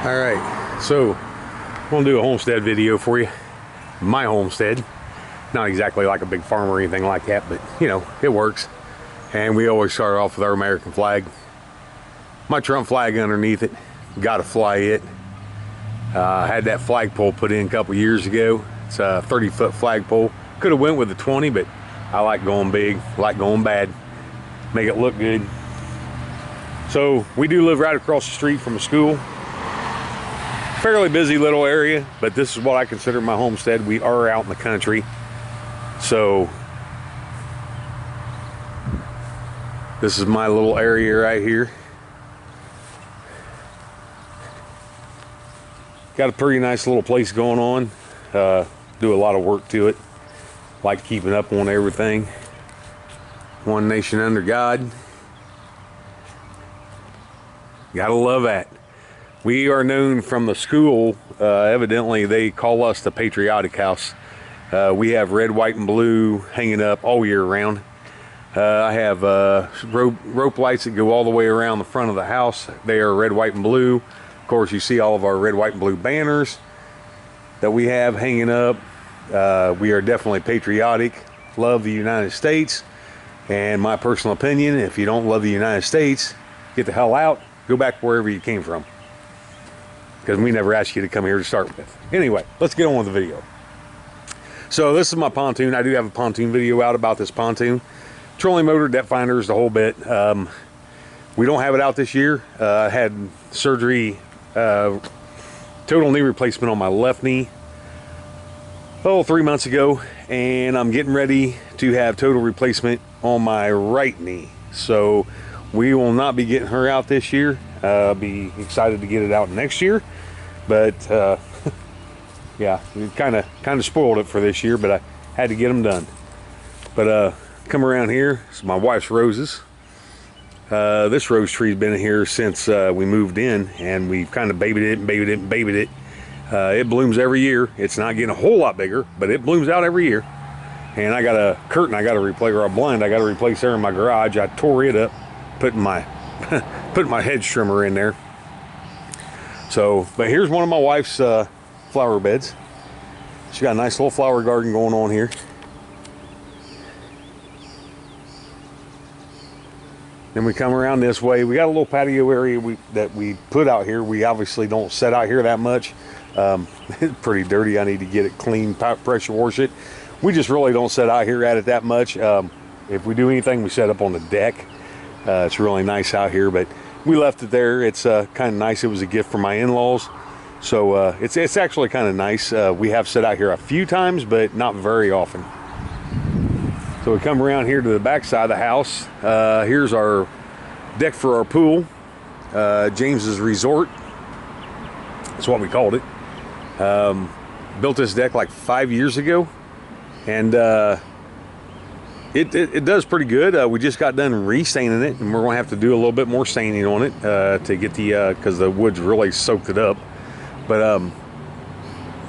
All right, so I'm gonna do a homestead video for you. My homestead, not exactly like a big farm or anything like that, but you know, it works. And we always start off with our American flag. My Trump flag underneath it, gotta fly it. I had that flagpole put in a couple years ago. It's a 30-foot flagpole. Could have went with the 20, but I like going big, like going bad, make it look good. So we do live right across the street from a school. Fairly busy little area, but this is what I consider my homestead. We are out in the country, so this is my little area right here. Got a pretty nice little place going on. Do a lot of work to it, like keeping up on everything. One nation under God. Gotta love that. We are known from the school, evidently they call us the patriotic house. We have red, white, and blue hanging up all year round. I have rope lights that go all the way around the front of the house. They are red, white, and blue. Of course, you see all of our red, white, and blue banners that we have hanging up. We are definitely patriotic, love the United States. And my personal opinion, if you don't love the United States, get the hell out, go back wherever you came from. Because we never asked you to come here to start with. Anyway, let's get on with the video. So this is my pontoon. I do have a pontoon video out about this pontoon. Trolling motor, depth finders, the whole bit. We don't have it out this year. I had surgery, total knee replacement on my left knee, 3 months ago. And I'm getting ready to have total replacement on my right knee. So we will not be getting her out this year. I'll be excited to get it out next year. But yeah, it kind of spoiled it for this year, but I had to get them done. But come around here, this is my wife's roses. This rose tree's been here since we moved in, and we've kind of babied it and babied it and babied it. It blooms every year. It's not getting a whole lot bigger, but it blooms out every year. And I got a curtain I got to replace, or a blind I got to replace there in my garage. I tore it up, putting my hedge trimmer in there. So, but here's one of my wife's flower beds. She's got a nice little flower garden going on here. Then we come around this way. We got a little patio area that we put out here. We obviously don't set out here that much. It's pretty dirty. I need to get it clean, pressure wash it. We just really don't set out here at it that much. If we do anything, we set up on the deck. It's really nice out here, but we left it there. It's kind of nice. It was a gift from my in-laws, so it's actually kind of nice. We have set out here a few times, but not very often. So we come around here to the back side of the house. Here's our deck for our pool, James's Resort. That's what we called it. Built this deck like 5 years ago, and it does pretty good. We just got done restaining it, and we're gonna have to do a little bit more staining on it to get the because the wood's really soaked it up. But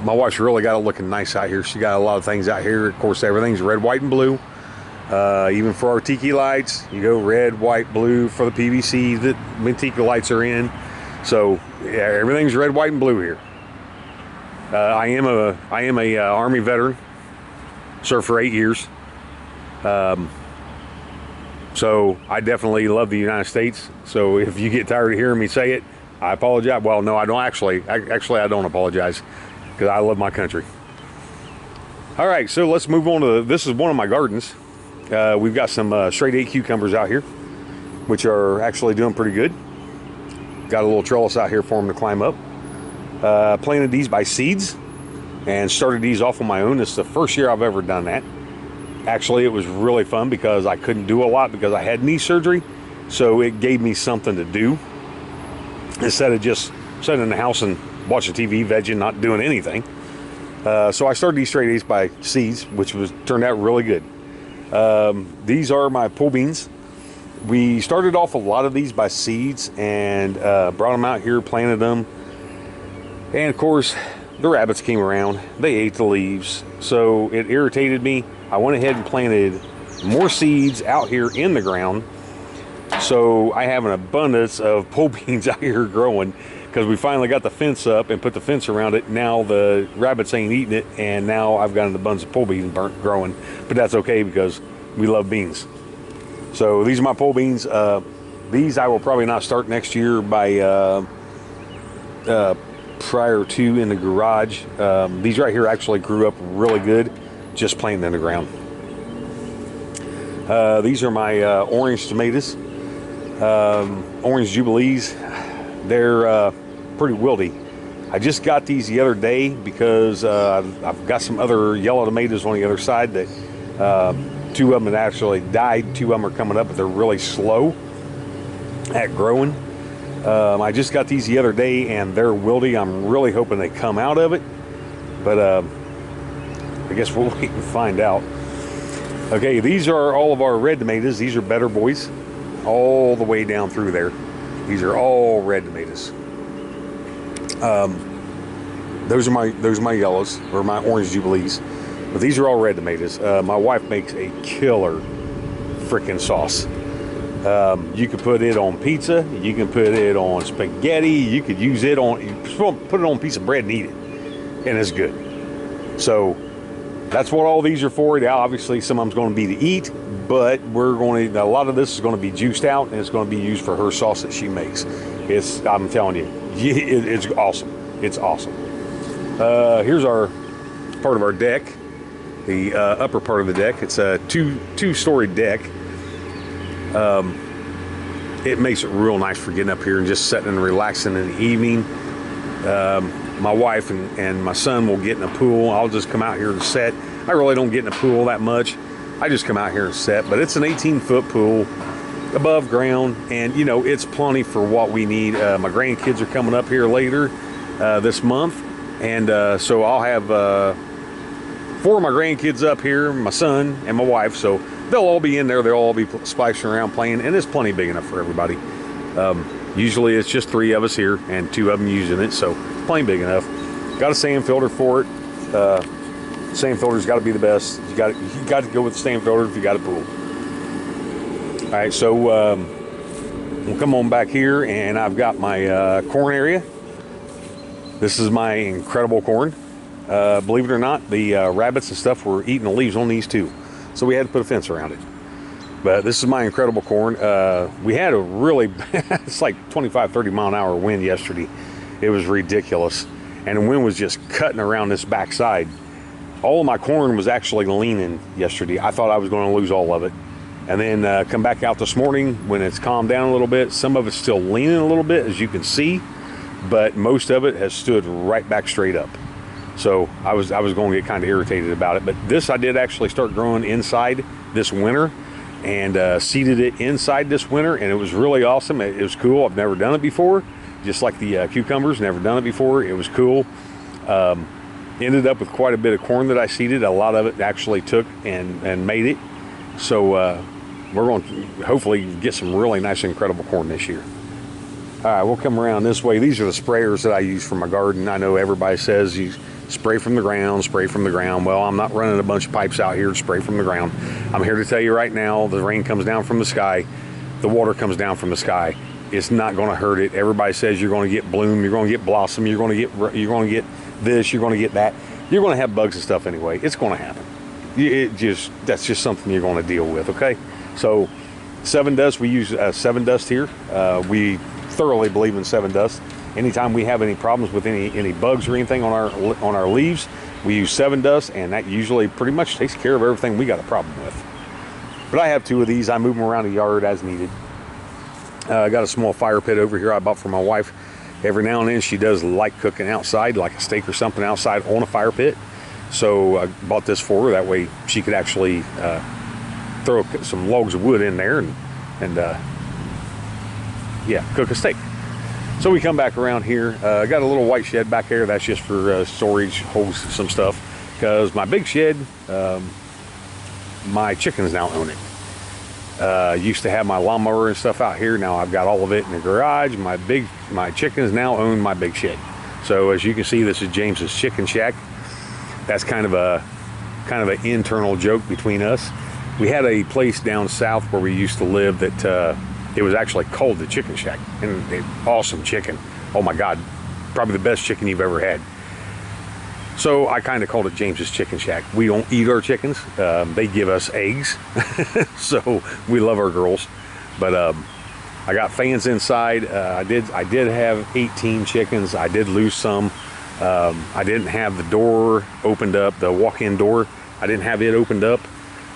my wife's really got it looking nice out here. She got a lot of things out here. Of course, everything's red, white, and blue. Even for our tiki lights, you go red, white, blue for the PVC that the tiki lights are in. So yeah, everything's red, white, and blue here. I am a Army veteran. Served for 8 years. So I definitely love the United States. So if you get tired of hearing me say it, I apologize. Well, no, I don't actually I don't apologize, because I love my country. All right, so let's move on to this is one of my gardens. We've got some straight 8 cucumbers out here, which are actually doing pretty good. Got a little trellis out here for them to climb up. Planted these by seeds and started these off on my own. This is the first year I've ever done that. Actually, it was really fun because I couldn't do a lot because I had knee surgery. So it gave me something to do instead of just sitting in the house and watching TV, vegging, not doing anything. So I started these straight A's by seeds, which turned out really good. These are my pole beans. We started off a lot of these by seeds and brought them out here, planted them. And of course, the rabbits came around. They ate the leaves. So it irritated me. I went ahead and planted more seeds out here in the ground So I have an abundance of pole beans out here growing because we finally got the fence up and put the fence around it. Now the rabbits ain't eating it, and now I've got an abundance of pole beans growing. But that's okay because we love beans. So these are my pole beans. These I will probably not start next year by prior to in the garage. These right here actually grew up really good just planting in the ground. These are my orange tomatoes, orange jubilees. They're pretty wilty. I just got these the other day because I've got some other yellow tomatoes on the other side that two of them had actually died. Two of them are coming up, but they're really slow at growing. I just got these the other day and they're wilty. I'm really hoping they come out of it, but I guess we'll wait and find out. Okay, these are all of our red tomatoes. These are better boys all the way down through there. These are all red tomatoes. Those are my yellows, or my orange jubilees, but these are all red tomatoes. My wife makes a killer freaking sauce. You could put it on pizza, you can put it on spaghetti, you could use it on, put it on a piece of bread and eat it, and it's good. So that's what all these are for. Now, obviously some of them's going to be to eat, but a lot of this is going to be juiced out, and it's going to be used for her sauce that she makes. I'm telling you, it's awesome. It's awesome. Here's our part of our deck, the upper part of the deck. It's a two-story deck. It makes it real nice for getting up here and just sitting and relaxing in the evening. My wife and my son will get in the pool. I'll just come out here and set. I really don't get in the pool that much. I just come out here and set, but it's an 18-foot pool above ground, and you know, it's plenty for what we need. My grandkids are coming up here later this month, and so I'll have 4 of my grandkids up here, my son and my wife, so they'll all be in there. They'll all be splashing around playing, and it's plenty big enough for everybody. Usually it's just 3 of us here and 2 of them using it, so plenty big enough. Got a sand filter for it. Sand filter's got to be the best. You got to go with the sand filter if you got a pool. All right, so we'll come on back here, and I've got my corn area. This is my incredible corn. Believe it or not, the rabbits and stuff were eating the leaves on these too, so we had to put a fence around it. But this is my incredible corn. We had a really it's like 25-30 mile an hour wind yesterday. It was ridiculous, and the wind was just cutting around this backside. All of my corn was actually leaning yesterday. I thought I was going to lose all of it, and then come back out this morning when it's calmed down a little bit. Some of it's still leaning a little bit, as you can see, but most of it has stood right back straight up. So I was going to get kind of irritated about it. But this I did actually start growing inside this winter, and seeded it inside this winter, and it was really awesome. It was cool. I've never done it before, just like the cucumbers. Never done it before. It was cool. Ended up with quite a bit of corn that I seeded. A lot of it actually took and made it. So we're going to hopefully get some really nice, incredible corn this year. All right, we'll come around this way. These are the sprayers that I use for my garden. I know everybody says you spray from the ground, spray from the ground. Well, I'm not running a bunch of pipes out here to spray from the ground. I'm here to tell you right now, the rain comes down from the sky, the water comes down from the sky. It's not going to hurt it. Everybody says you're going to get bloom, you're going to get blossom, you're going to get this, you're going to get that. You're going to have bugs and stuff anyway. It's going to happen. That's just something you're going to deal with, okay? So 7 dust, we use 7 dust here. We thoroughly believe in 7 dust. Anytime we have any problems with any bugs or anything on our leaves, we use 7 dust, and that usually pretty much takes care of everything we got a problem with. But I have 2 of these. I move them around the yard as needed. I got a small fire pit over here I bought for my wife. Every now and then she does like cooking outside, like a steak or something outside on a fire pit. So I bought this for her. That way she could actually throw some logs of wood in there and yeah, cook a steak. So we come back around here. I got a little white shed back there. That's just for storage, holds some stuff. Because my big shed, my chickens now own it. Used to have my lawnmower and stuff out here. Now I've got all of it in the garage. My chickens now own my big shed. So as you can see, this is James's chicken shack. That's kind of an internal joke between us. We had a place down south where we used to live that It was actually called the Chicken Shack, and awesome chicken. Oh my God, probably the best chicken you've ever had. So I kind of called it James's Chicken Shack. We don't eat our chickens. They give us eggs, so we love our girls. But I got fans inside. I did have 18 chickens. I did lose some. I didn't have the door opened up, the walk-in door. I didn't have it opened up.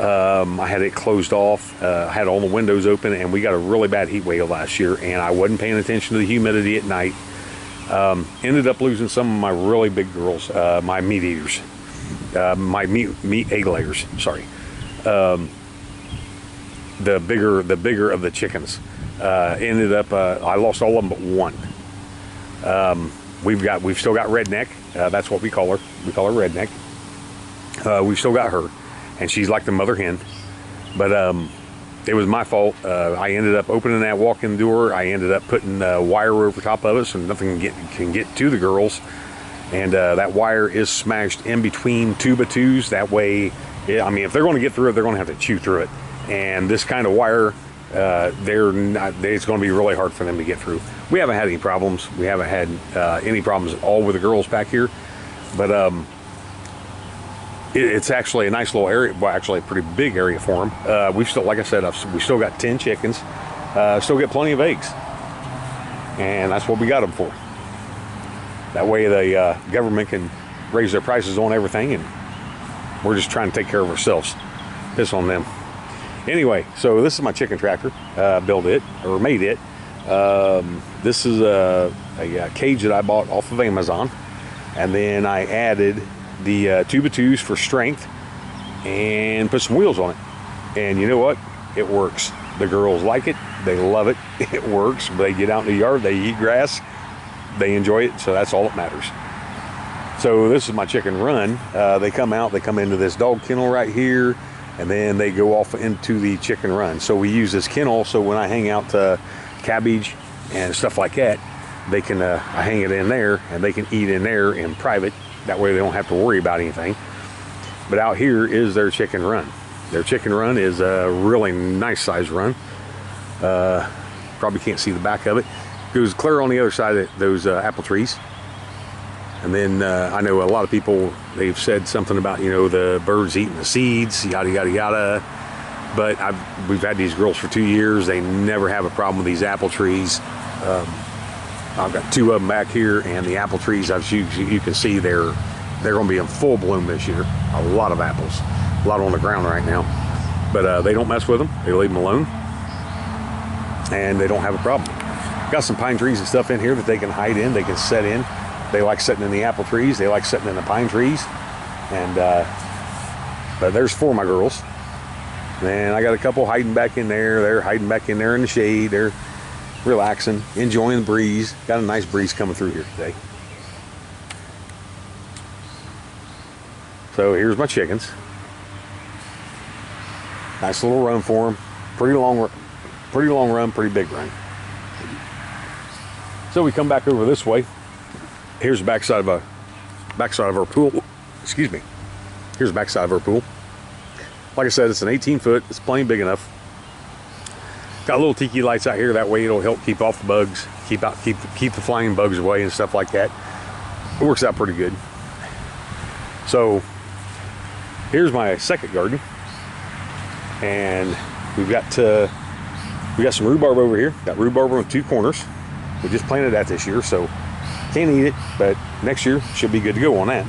I had it closed off. I had all the windows open, and we got a really bad heat wave last year, and I wasn't paying attention to the humidity at night. Ended up losing some of my really big girls, my meat eaters, my meat egg layers. Sorry, the bigger of the chickens. Ended up I lost all of them but one. We've still got Redneck. That's what we call her. We call her Redneck. We've still got her, and she's like the mother hen. But it was my fault. I ended up opening that walk-in door. I ended up putting wire over top of it so nothing can get to the girls. And that wire is smashed in between 2x2s. That way, I mean, if they're going to get through it, they're going to have to chew through it. And this kind of wire, it's going to be really hard for them to get through. We haven't had any problems. We haven't had any problems at all with the girls back here. But it's actually a nice little area. Well, actually a pretty big area for them. We've still, like I said, we still got 10 chickens. Still get plenty of eggs. And that's what we got them for. That way the government can raise their prices on everything, and we're just trying to take care of ourselves. Piss on them. Anyway, so this is my chicken tractor. Built it, or made it. This is a cage that I bought off of Amazon. And then I added the 2x2s for strength and put some wheels on it. And you know what? It works. The girls like it. They love it. It works. They get out in the yard. They eat grass. They enjoy it. So that's all that matters. So this is my chicken run. They come out. They come into this dog kennel right here. And then they go off into the chicken run. So we use this kennel so when I hang out cabbage and stuff like that, they can I hang it in there and they can eat in there in private. That way they don't have to worry about anything. But out here is their chicken run. Their chicken run is a really nice size run. Probably can't see the back of it. Goes clear on the other side of those apple trees. And then I know a lot of people, they've said something about, you know, the birds eating the seeds, yada, yada, yada. But we've had these girls for 2 years. They never have a problem with these apple trees. I've got 2 of them back here, and the apple trees, as you can see, they're going to be in full bloom this year. A lot of apples, a lot on the ground right now. But they don't mess with them. They leave them alone, and they don't have a problem. Got some pine trees and stuff in here that they can hide in. They can set in. They like sitting in the apple trees. They like sitting in the pine trees. And but there's 4 of my girls. And I got a couple hiding back in there. They're hiding back in there in the shade. They're relaxing, enjoying the breeze. Got a nice breeze coming through here today. So here's my chickens. Nice little run for them. Pretty long run, pretty big run. So we come back over this way. Here's the backside of our pool. Excuse me. Here's the backside of our pool. Like I said, it's an 18-foot. It's plenty big enough. Got little tiki lights out here. That way it'll help keep off the bugs, keep the flying bugs away and stuff like that. It works out pretty good. So here's my second garden, and we got some rhubarb over here. Got rhubarb on 2 corners. We just planted that this year, so can't eat it, but next year should be good to go on that.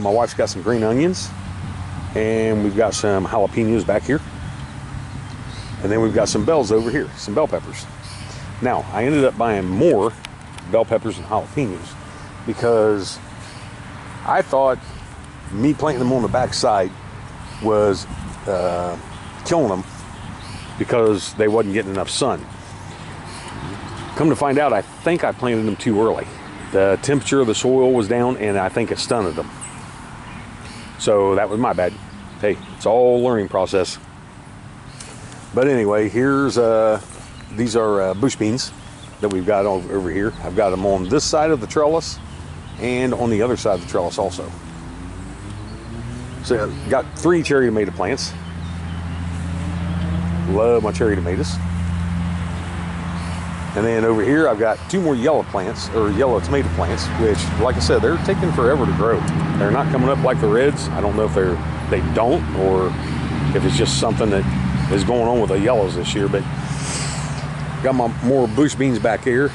My wife's got some green onions, and we've got some jalapenos back here. And then we've got some bells over here, some bell peppers. Now, I ended up buying more bell peppers and jalapenos because I thought me planting them on the back side was killing them because they wasn't getting enough sun. Come to find out, I think I planted them too early. The temperature of the soil was down, and I think it stunted them. So that was my bad. Hey, it's all a learning process. But anyway, here's these are bush beans that we've got over here. I've got them on this side of the trellis and on the other side of the trellis also. So got 3 cherry tomato plants. Love my cherry tomatoes. And then over here, I've got 2 more yellow plants, or yellow tomato plants, which, like I said, they're taking forever to grow. They're not coming up like the reds. I don't know if they don't, or if it's just something that is going on with the yellows this year. But got my more bush beans back here.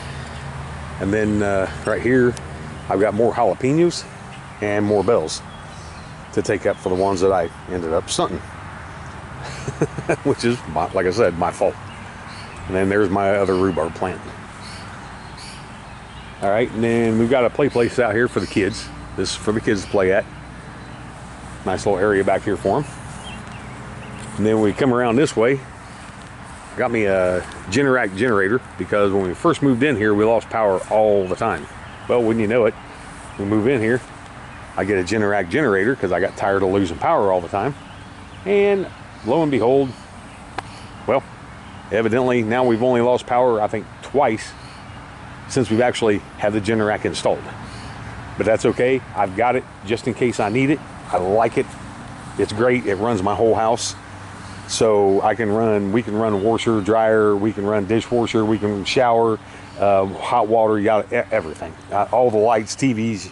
And then right here, I've got more jalapenos and more bells to take up for the ones that I ended up stunting. Which is, like I said, my fault. And then there's my other rhubarb plant. All right, and then we've got a play place out here for the kids. This is for the kids to play at. Nice little area back here for them. And then we come around this way. Got me a Generac generator, because when we first moved in here, we lost power all the time. Well, wouldn't you know it, we move in here, I get a Generac generator because I got tired of losing power all the time. And lo and behold, well, evidently now we've only lost power, I think, twice since we've actually had the Generac installed. But that's okay. I've got it just in case I need it. I like it. It's great. It runs my whole house. So we can run washer, dryer, we can run dishwasher, we can shower, hot water, you got everything. All the lights, TVs,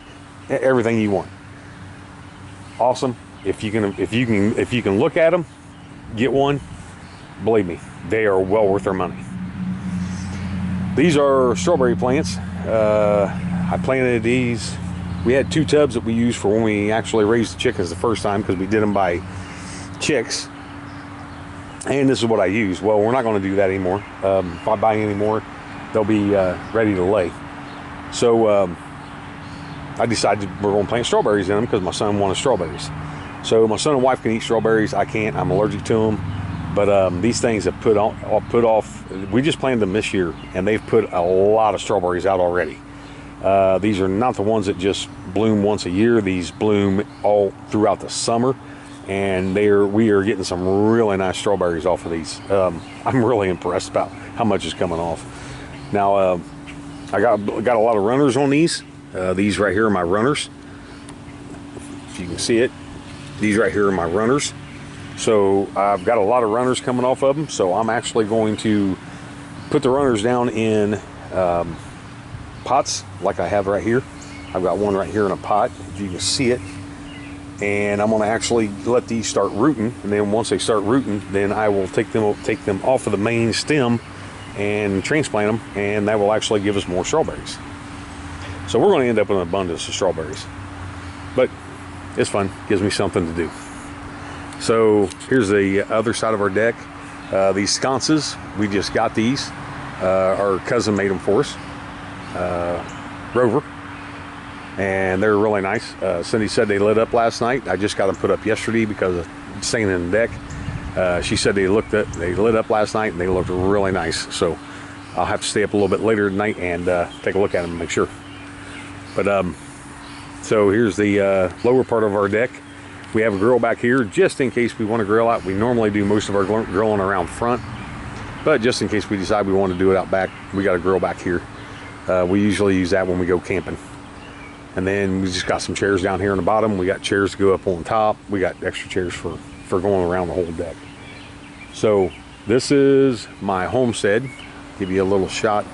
everything you want. Awesome. If you can look at them, get one. Believe me, they are well worth their money. These are strawberry plants. I planted these. We had 2 tubs that we used for when we actually raised the chickens the first time, because we did them by chicks. And this is what I use. Well, we're not going to do that anymore. If I buy any more, they'll be ready to lay. So I decided we're going to plant strawberries in them because my son wanted strawberries. So my son and wife can eat strawberries. I can't. I'm allergic to them. But these things have put off. We just planted them this year, and they've put a lot of strawberries out already. These are not the ones that just bloom once a year. These bloom all throughout the summer. And we are getting some really nice strawberries off of these. I'm really impressed about how much is coming off. Now, I got a lot of runners on these. These right here are my runners. If you can see it, these right here are my runners. So I've got a lot of runners coming off of them. So I'm actually going to put the runners down in pots like I have right here. I've got one right here in a pot, if you can see it. And I'm going to actually let these start rooting, and then once they start rooting, then I will take them off of the main stem and transplant them, and that will actually give us more strawberries. So we're going to end up with an abundance of strawberries, but it's fun. Gives me something to do. So here's the other side of our deck. These sconces, we just got these. Our cousin made them for us, Rover. And they're really nice. Cindy said they lit up last night. I just got them put up yesterday because of staying in the deck. She said they lit up last night and they looked really nice. So I'll have to stay up a little bit later tonight and take a look at them and make sure. But so here's the lower part of our deck. We have a grill back here just in case we want to grill out. We normally do most of our grilling around front, but just in case we decide we want to do it out back, we got a grill back here. We usually use that when we go camping. And then we just got some chairs down here on the bottom. We got chairs to go up on top. We got extra chairs for going around the whole deck. So this is my homestead. Give you a little shot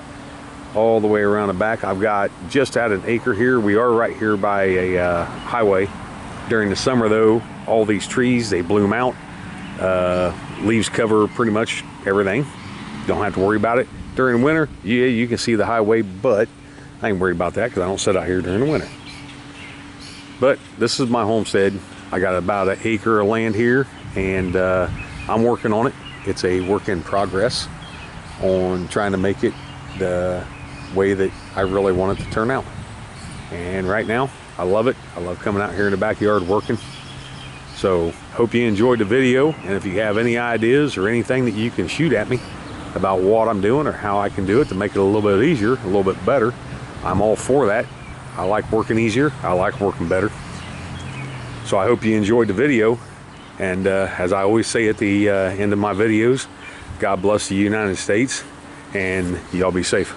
all the way around the back. I've got just at an acre here. We are right here by a highway. During the summer though, all these trees, they bloom out. Leaves cover pretty much everything. Don't have to worry about it. During winter, yeah, you can see the highway, but I ain't worried about that because I don't sit out here during the winter. But this is my homestead. I got about an acre of land here, and I'm working on it. It's a work in progress on trying to make it the way that I really want it to turn out. And right now, I love it. I love coming out here in the backyard working. So hope you enjoyed the video, and if you have any ideas or anything that you can shoot at me about what I'm doing or how I can do it to make it a little bit easier, a little bit better, I'm all for that. I like working easier. I like working better. So I hope you enjoyed the video. And as I always say at the end of my videos, God bless the United States, and y'all be safe.